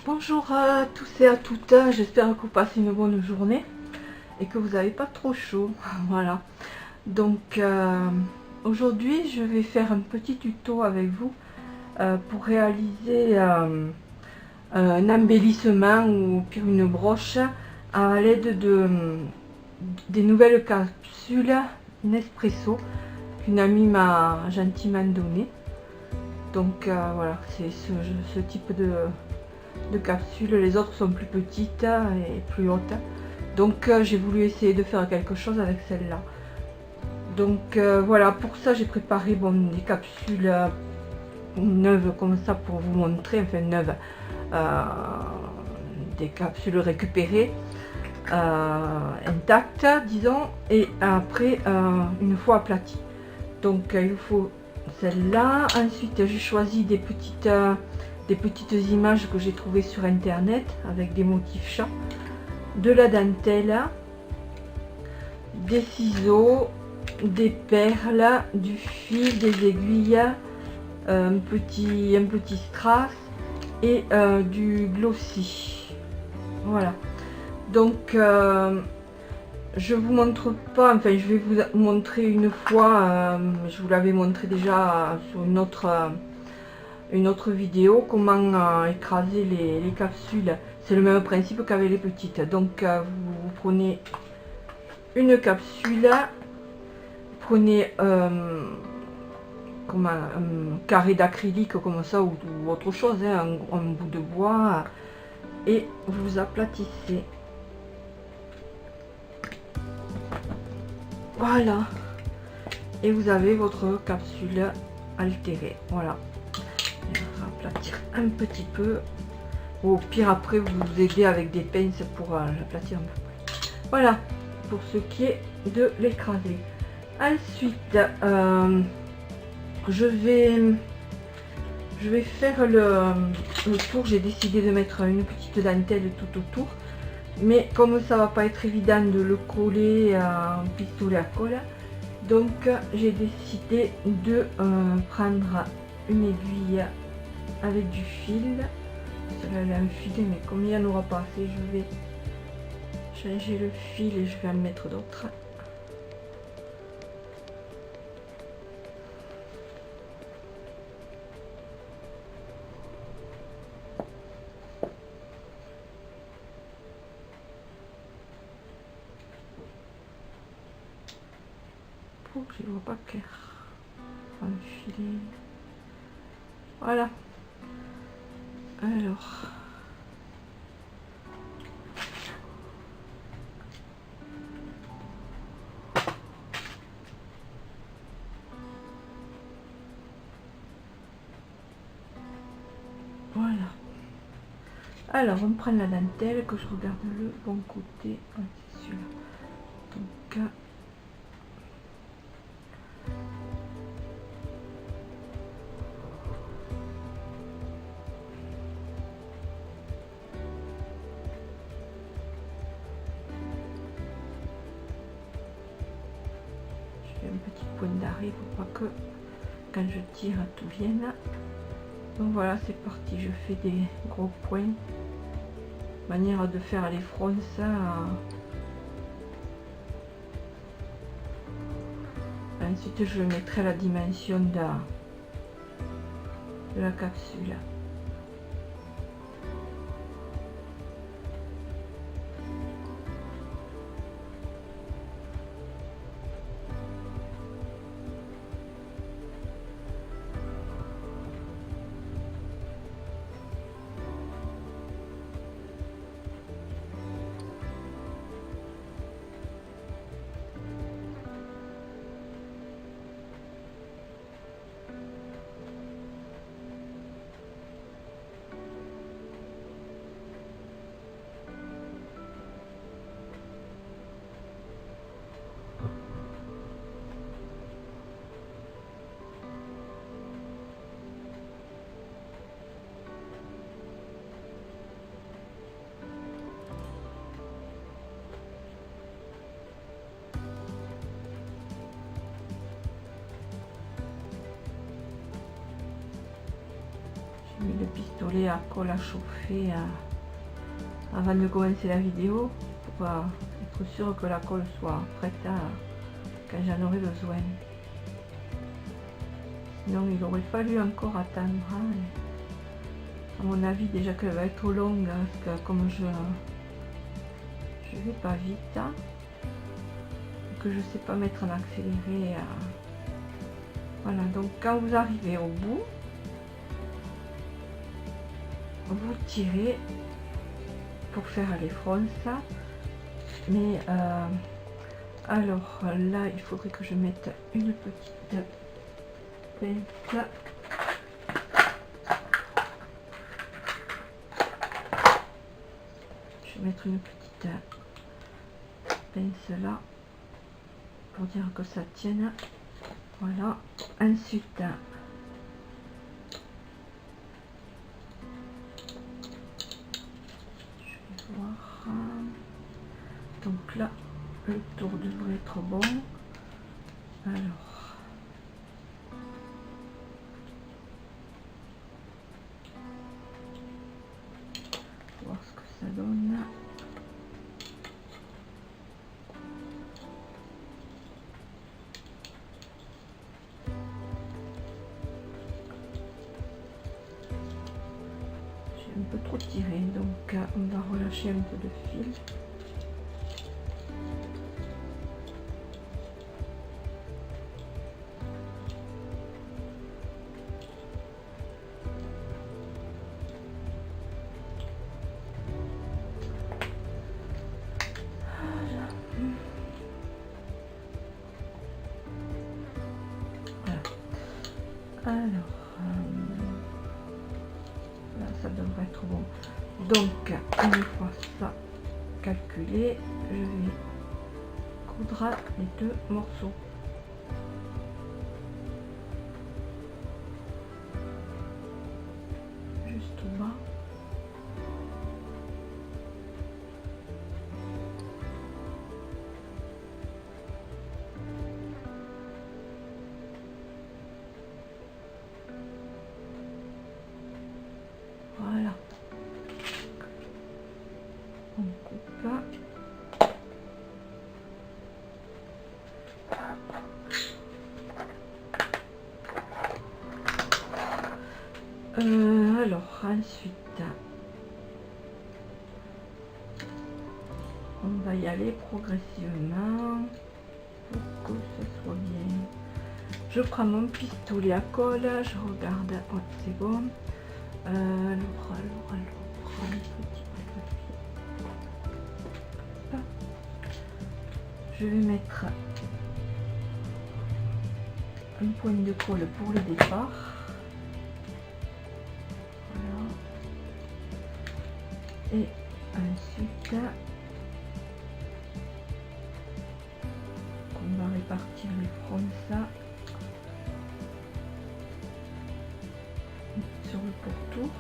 Bonjour à tous et à toutes, j'espère que vous passez une bonne journée et que vous n'avez pas trop chaud. Voilà, donc aujourd'hui je vais faire un petit tuto avec vous pour réaliser un embellissement ou pire une broche à l'aide des nouvelles capsules Nespresso qu'une amie m'a gentiment donné. Donc voilà, c'est ce type de capsules. Les autres sont plus petites et plus hautes, donc j'ai voulu essayer de faire quelque chose avec celle-là. Donc voilà, pour ça j'ai préparé des capsules neuves comme ça pour vous montrer, enfin neuves, des capsules récupérées, intactes disons, et après une fois aplaties. Donc il vous faut celle-là. Ensuite j'ai choisi des petites images que j'ai trouvées sur internet avec des motifs chats, de la dentelle, des ciseaux, des perles, du fil, des aiguilles, un petit strass et du glossy. Voilà, donc je vous montre pas, enfin je vais vous montrer une fois, je vous l'avais montré déjà sur une autre vidéo, comment écraser les capsules. C'est le même principe qu'avec les petites. Donc vous prenez une capsule, prenez comme un carré d'acrylique comme ça ou autre chose, hein, un bout de bois, et vous aplatissez. Voilà, et vous avez votre capsule altérée. Voilà, aplatir un petit peu, ou au pire après vous vous aidez avec des pinces pour l'aplatir un peu plus. Voilà pour ce qui est de l'écraser. Ensuite je vais faire le tour. J'ai décidé de mettre une petite dentelle tout autour, mais comme ça va pas être évident de le coller en pistolet à colle, donc j'ai décidé de prendre une aiguille avec du fil. Celle-là elle est enfilée, mais comme il n'y en aura pas assez, je vais changer le fil et je vais en mettre d'autres. Je vois pas clair. Enfiler. Voilà. Alors. Voilà. Alors on prend la dentelle, que je regarde le bon côté. Ah, c'est celui-là. Donc un petit point d'arrêt pour pas que quand je tire tout vienne. Donc voilà, c'est parti, je fais des gros points, manière de faire les fronces. Ensuite je mettrai la dimension de la capsule. mis le pistolet à colle à chauffer avant de commencer la vidéo pour être sûr que la colle soit prête quand j'en aurai besoin. Sinon il aurait fallu encore attendre. Hein. À mon avis déjà qu'elle va être longue parce que comme je vais pas vite hein, et que je sais pas mettre en accéléré. Voilà, donc quand vous arrivez au bout, vous tirez pour faire les fronces. Mais alors là il faudrait que je mette une petite pince. Je vais mettre une petite pince là pour dire que ça tienne. Voilà, ensuite je vais voir. Donc là le tour devrait être bon. Alors voir ce que ça donne. J'ai un peu trop tiré, donc on va relâcher un peu de fil. Alors, là ça devrait être bon. Donc, une fois ça calculé, je vais coudre les deux morceaux. Juste au bas. Voilà. On coupe. Alors ensuite, on va y aller progressivement pour que ce soit bien. Je prends mon pistolet à colle, je regarde, ouais, c'est bon. Alors, un petit peu. Je vais mettre un point de colle pour le départ. Voilà. Et ensuite, on va répartir les fronces sur le pourtour.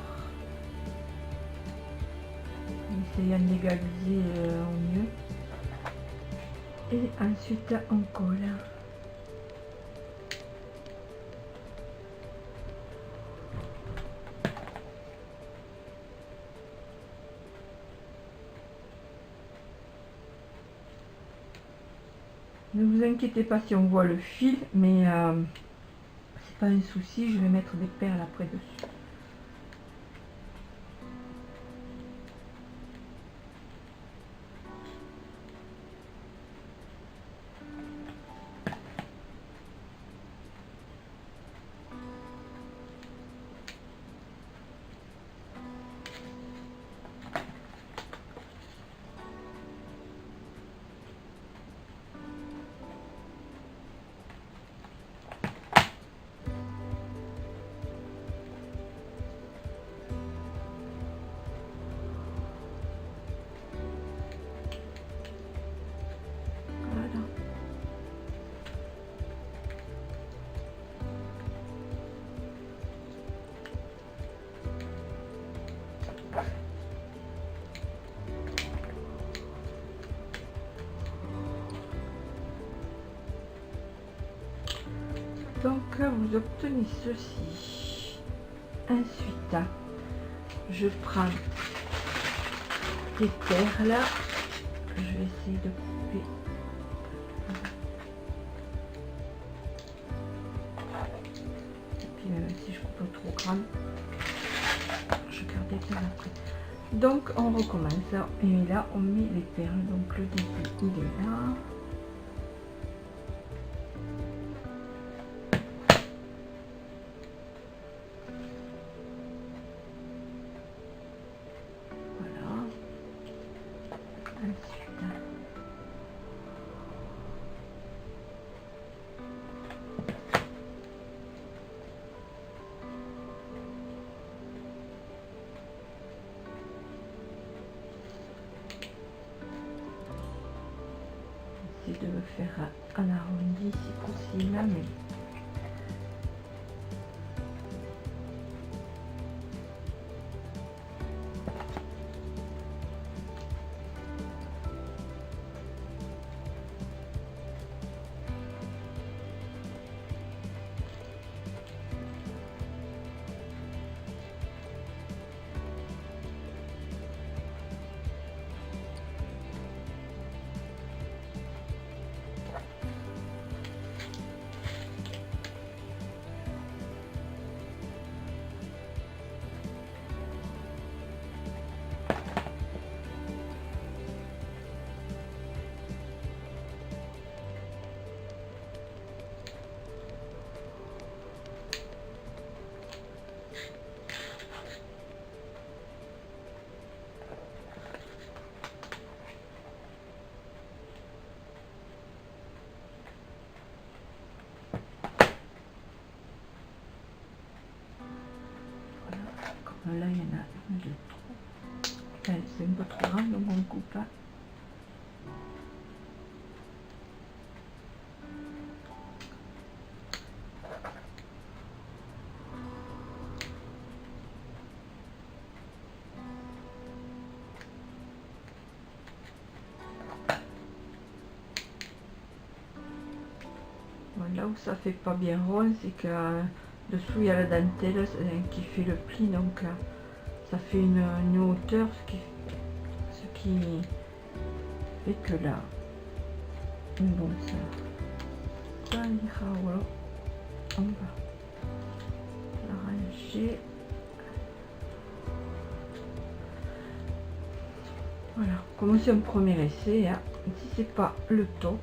En essayant d'égaliser au mieux. Et ensuite on colle. Ne vous inquiétez pas si on voit le fil, mais c'est pas un souci, je vais mettre des perles après dessus. Donc vous obtenez ceci. Ensuite, je prends des perles. Je vais essayer de couper. Et puis même si je coupe trop grande, je garde les perles après. Donc on recommence. Et là on met les perles. Donc le début il est là. De me faire un arrondi si possible, mais là il y en a une de trop. C'est un peu trop grand donc on coupe. Là où ça fait pas bien rond, c'est que dessous il y a la dentelle qui fait le pli, donc ça fait une hauteur, ce qui fait que là, bon ça ira, voilà. On va l'arranger. Voilà, comme c'est un premier essai, hein. Si c'est pas le top,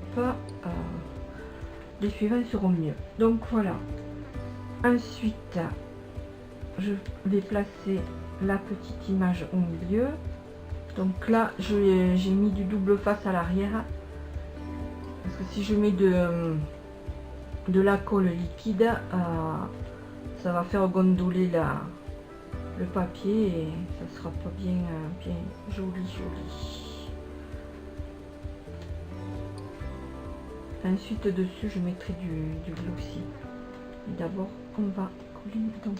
les suivants seront mieux. Donc voilà. Ensuite, je vais placer la petite image au milieu. Donc là, j'ai mis du double face à l'arrière. Parce que si je mets de la colle liquide, ça va faire gondoler le papier et ça sera pas bien, bien joli. Ensuite dessus je mettrai du glossy. D'abord on va coller donc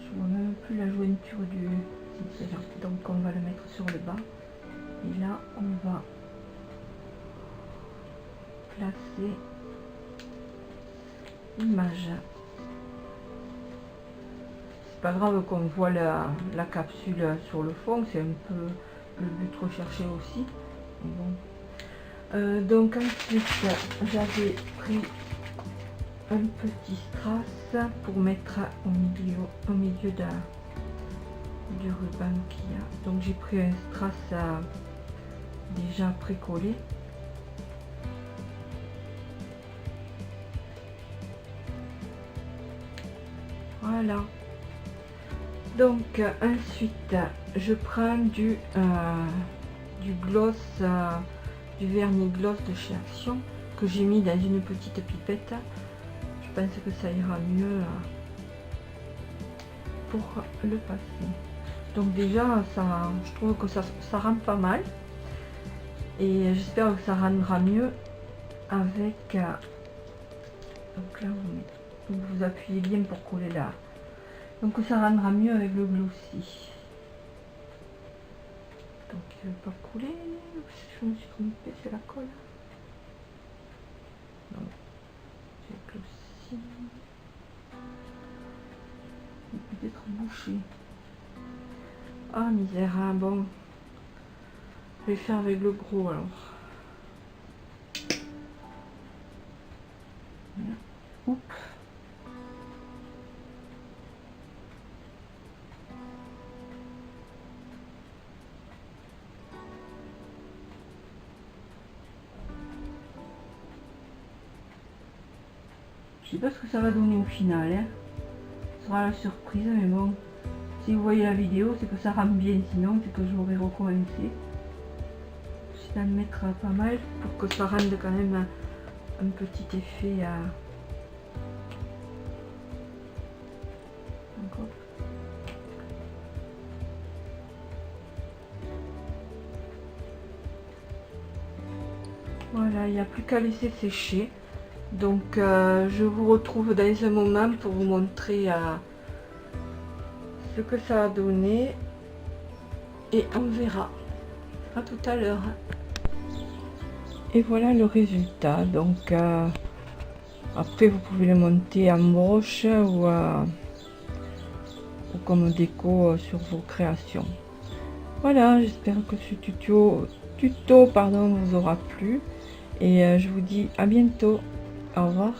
je vois même plus la jointure du c'est là. Donc on va le mettre sur le bas et là on va placer l'image. C'est pas grave qu'on voit la capsule sur le fond, c'est un peu le but recherché aussi. Mais bon. Donc ensuite j'avais pris un petit strass pour mettre au milieu du ruban qu'il y a. Donc j'ai pris un strass déjà précollé. Voilà. Donc ensuite je prends du gloss, du vernis gloss de chez Action que j'ai mis dans une petite pipette. Je pense que ça ira mieux pour le passer. Donc déjà ça, je trouve que ça rend pas mal et j'espère que ça rendra mieux avec donc là vous appuyez bien pour coller là. Donc ça rendra mieux avec le glossy. Donc il ne veut pas couler, je me suis trompée, c'est la colle. Non, c'est le glossy. bouché. Ah misère, hein, bon. Je vais faire avec le gros alors. Voilà. Oups. Je sais pas ce que ça va donner au final, hein. Ce sera la surprise, mais bon, si vous voyez la vidéo, c'est que ça rame bien, sinon c'est que j'aurais recommencé. J'essaie d'en mettre pas mal pour que ça rende quand même un petit effet à... Encore. Voilà, il n'y a plus qu'à laisser sécher. Donc je vous retrouve dans un moment pour vous montrer ce que ça a donné et on verra. À tout à l'heure. Et voilà le résultat. Donc après vous pouvez le monter en broche ou comme déco sur vos créations. Voilà, j'espère que ce tuto vous aura plu et je vous dis à bientôt. Au revoir.